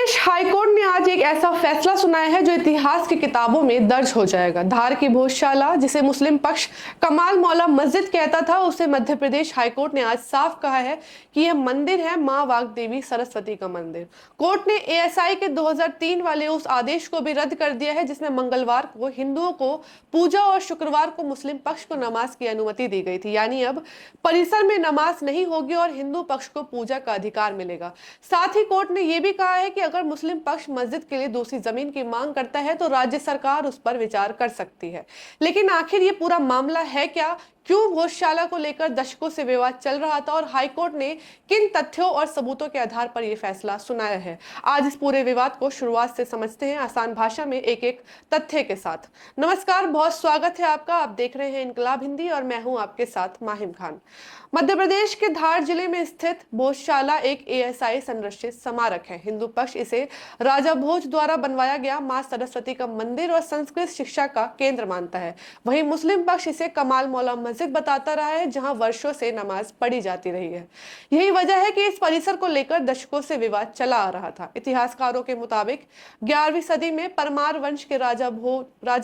प्रदेश high court ने आज एक ऐसा फैसला सुनाया है जो इतिहास की किताबों में दर्ज हो जाएगा। धार की भोजशाला, जिसे मुस्लिम पक्ष कमाल मौला मस्जिद कहता था, उसे मध्य प्रदेश हाईकोर्ट ने आज साफ कहा है कि यह मंदिर है मां वाग्देवी सरस्वती का मंदिर। कोर्ट ने एएसआई के 2003 वाले उस आदेश को भी रद्द कर दिया है जिसमें मंगलवार को हिंदुओं को पूजा और शुक्रवार को मुस्लिम पक्ष को नमाज की अनुमति दी गई थी। यानी अब परिसर में नमाज नहीं होगी और हिंदू पक्ष को पूजा का अधिकार मिलेगा। साथ ही कोर्ट ने यह भी कहा है कि अगर मुस्लिम पक्ष मस्जिद के लिए दूसरी जमीन की मांग करता है तो राज्य सरकार उस पर विचार कर सकती है। लेकिन आखिर ये पूरा मामला है क्या? क्यों भोजशाला को लेकर दशकों से विवाद चल रहा था और हाईकोर्ट ने किन तथ्यों और सबूतों के आधार पर यह फैसला सुनाया है? आज इस पूरे विवाद को शुरुआत से समझते हैं, आसान भाषा में एक एक तथ्य के साथ। नमस्कार, बहुत स्वागत है आपका। आप देख रहे हैं इनकलाब हिंदी और मैं हूं आपके साथ माहिम खान। मध्य प्रदेश के धार जिले में स्थित भोजशाला एक एएसआई संरक्षित स्मारक है। हिंदू पक्ष इसे राजा भोज द्वारा बनवाया गया मां सरस्वती का मंदिर और संस्कृत शिक्षा का केंद्र मानता है। वहीं मुस्लिम पक्ष इसे कमाल मौला मस्जिद बताता रहा है, जहां वर्षों से नमाज पढ़ी जाती रही है। यही वजह है कि इस परिसर को लेकर दशकों से विवाद चला आ रहा था। इतिहासकारों के मुताबिक 11वीं सदी में परमार वंश के राजा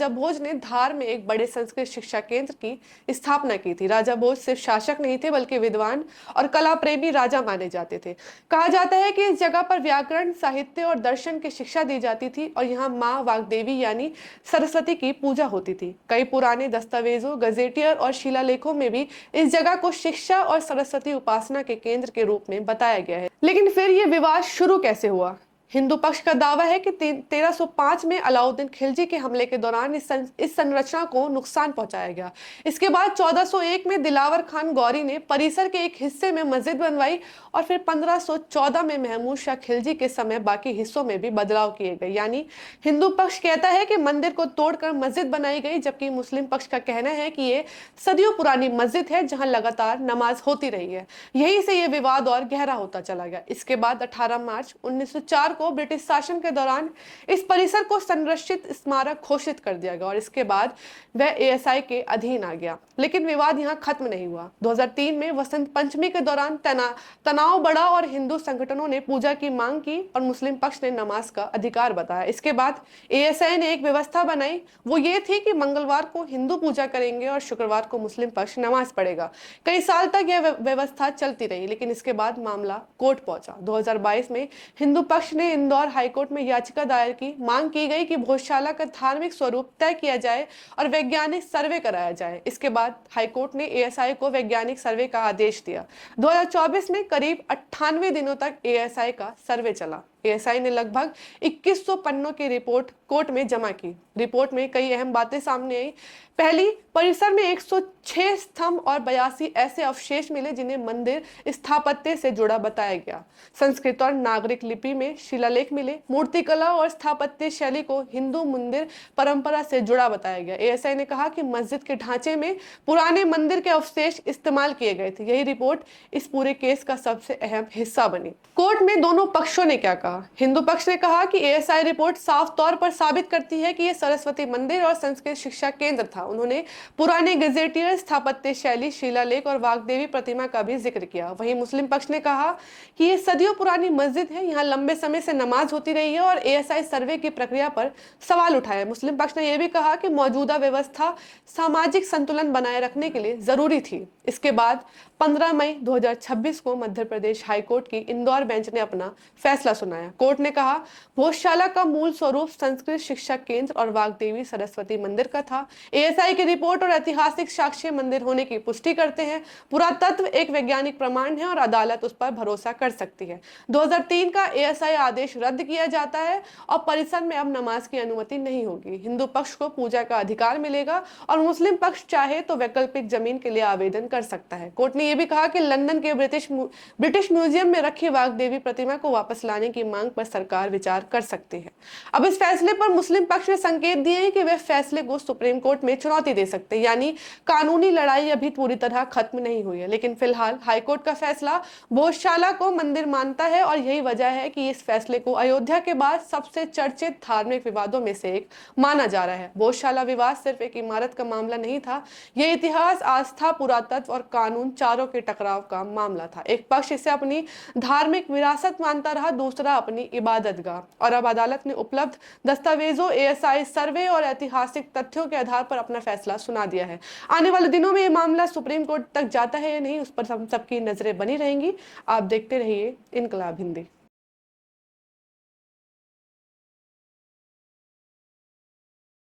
भोज ने धार में एक बड़े संस्कृत शिक्षा केंद्र की स्थापना की थी। राजा भोज सिर्फ शासक नहीं थे बल्कि विद्वान और कला प्रेमी राजा माने जाते थे। कहा जाता है कि इस जगह पर व्याकरण, साहित्य और दर्शन की शिक्षा दी जाती थी और यहाँ मां वाग्देवी यानी सरस्वती की पूजा होती थी। कई पुराने दस्तावेजों, गजेटियर और शिलालेखों में भी इस जगह को शिक्षा और सरस्वती उपासना के केंद्र के रूप में बताया गया है। लेकिन फिर यह विवाद शुरू कैसे हुआ? हिंदू पक्ष का दावा है कि 1305 में अलाउद्दीन खिलजी के हमले के दौरान इस संरचना को नुकसान पहुंचाया गया। इसके बाद 1401 में दिलावर खान गौरी ने परिसर के एक हिस्से में मस्जिद बनवाई और फिर 1514 में महमूद शाह खिलजी के समय बाकी हिस्सों में भी बदलाव किए गए। यानी हिंदू पक्ष कहता है कि मंदिर को तोड़कर मस्जिद बनाई गई, जबकि मुस्लिम पक्ष का कहना है कि ये सदियों पुरानी मस्जिद है जहां लगातार नमाज होती रही है। यहीं से ये विवाद और गहरा होता चला गया। इसके बाद 18 मार्च 1904 को ब्रिटिश शासन के दौरान इस परिसर को संरक्षित स्मारक घोषित कर दिया गया और इसके बाद वह एएसआई के अधीन आ गया। लेकिन विवाद यहां खत्म नहीं हुआ। 2003 में वसंत पंचमी के दौरान तनाव बढ़ा और हिंदू संगठनों ने पूजा की मांग की और मुस्लिम पक्ष ने नमाज का अधिकार बताया। इसके बाद एएसआई ने एक व्यवस्था बनाई, वो ये थी कि मंगलवार को हिंदू पूजा करेंगे और शुक्रवार को मुस्लिम पक्ष नमाज पढ़ेगा। कई साल तक यह व्यवस्था चलती रही, लेकिन इसके बाद मामला कोर्ट पहुंचा। 2022 में हिंदू पक्ष ने इंदौर हाईकोर्ट में याचिका दायर की। मांग की गई कि भोजशाला का धार्मिक स्वरूप तय किया जाए और वैज्ञानिक सर्वे कराया जाए। इसके बाद हाईकोर्ट ने एएसआई को वैज्ञानिक सर्वे का आदेश दिया। 2024 में करीब 98 दिनों तक एएसआई का सर्वे चला। एएसआई ने लगभग 2100 पन्नों की रिपोर्ट कोर्ट में जमा की। रिपोर्ट में कई अहम बातें सामने आई। पहली, परिसर में 106 स्तंभ और 82 ऐसे अवशेष मिले जिन्हें मंदिर स्थापत्य से जुड़ा बताया गया। संस्कृत और नागरिक लिपि में शिलालेख मिले। मूर्तिकला और स्थापत्य शैली को हिंदू मंदिर परंपरा से जुड़ा बताया गया। एएसआई ने कहा कि मस्जिद के ढांचे में पुराने मंदिर के अवशेष इस्तेमाल किए गए थे। यही रिपोर्ट इस पूरे केस का सबसे अहम हिस्सा बनी। कोर्ट में दोनों पक्षों ने क्या कहा? हिंदू पक्ष ने कहा कि एएसआई रिपोर्ट साफ तौर पर साबित करती है कि यह सरस्वती मंदिर और संस्कृत शिक्षा केंद्र था। उन्होंने पुराने गजेटियर, स्थापत्य शैली, शिलालेख और वाग्देवी प्रतिमा का भी जिक्र किया। वहीं मुस्लिम पक्ष ने कहा कि यह सदियों पुरानी मस्जिद है, यहाँ लंबे समय से नमाज होती रही है और एएसआई सर्वे की प्रक्रिया पर सवाल उठाया। मुस्लिम पक्ष ने यह भी कहा कि मौजूदा व्यवस्था सामाजिक संतुलन बनाए रखने के लिए जरूरी थी। इसके बाद 15 मई 2026 को मध्य प्रदेश हाईकोर्ट की इंदौर बेंच ने अपना फैसला सुनाया। कोर्ट ने कहा, भोजशाला का मूल स्वरूप संस्कृत शिक्षा केंद्र और वाग्देवी सरस्वती मंदिर का था। एएसआई की रिपोर्ट और ऐतिहासिक साक्ष्य मंदिर होने की पुष्टि करते हैं। पुरातत्व एक वैज्ञानिक प्रमाण है और अदालत उस पर भरोसा कर सकती है। 2003 का एएसआई आदेश रद्द किया जाता है और परिसर में अब नमाज की अनुमति नहीं होगी। हिंदू पक्ष को पूजा का अधिकार मिलेगा और मुस्लिम पक्ष चाहे तो वैकल्पिक जमीन के लिए आवेदन कर सकता है। कोर्ट ने यह भी कहा कि लंदन के ब्रिटिश म्यूजियम में रखी वाग्देवी प्रतिमा को वापस लाने की मांग पर सरकार विचार कर सकती है। अब इस फैसले पर मुस्लिम पक्ष ने संकेत दिए हैं कि वे फैसले को सुप्रीम कोर्ट में चुनौती दे सकते हैं। यानी कानूनी लड़ाई अभी पूरी तरह खत्म नहीं हुई है, लेकिन फिलहाल हाईकोर्ट का फैसला भोजशाला को मंदिर मानता है और यही वजह है कि इस फैसले को अयोध्या के बाद सबसे चर्चित धार्मिक विवादों में से एक माना जा रहा है। भोजशाला विवाद सिर्फ एक इमारत का मामला नहीं था, यह इतिहास, आस्था, पुरातत्व और कानून चारों के टकराव का मामला था। एक पक्ष इसे अपनी धार्मिक विरासत मानता रहा, दूसरा अपनी इबादत गाह। और अब अदालत ने उपलब्ध दस्तावेजों, एएसआई सर्वे और ऐतिहासिक तथ्यों के आधार पर अपना फैसला सुना दिया है। आने वाले दिनों में ये मामला सुप्रीम कोर्ट तक जाता है या नहीं, उस पर हम सबकी नजरें बनी रहेंगी। आप देखते रहिए इनकलाब हिंदी।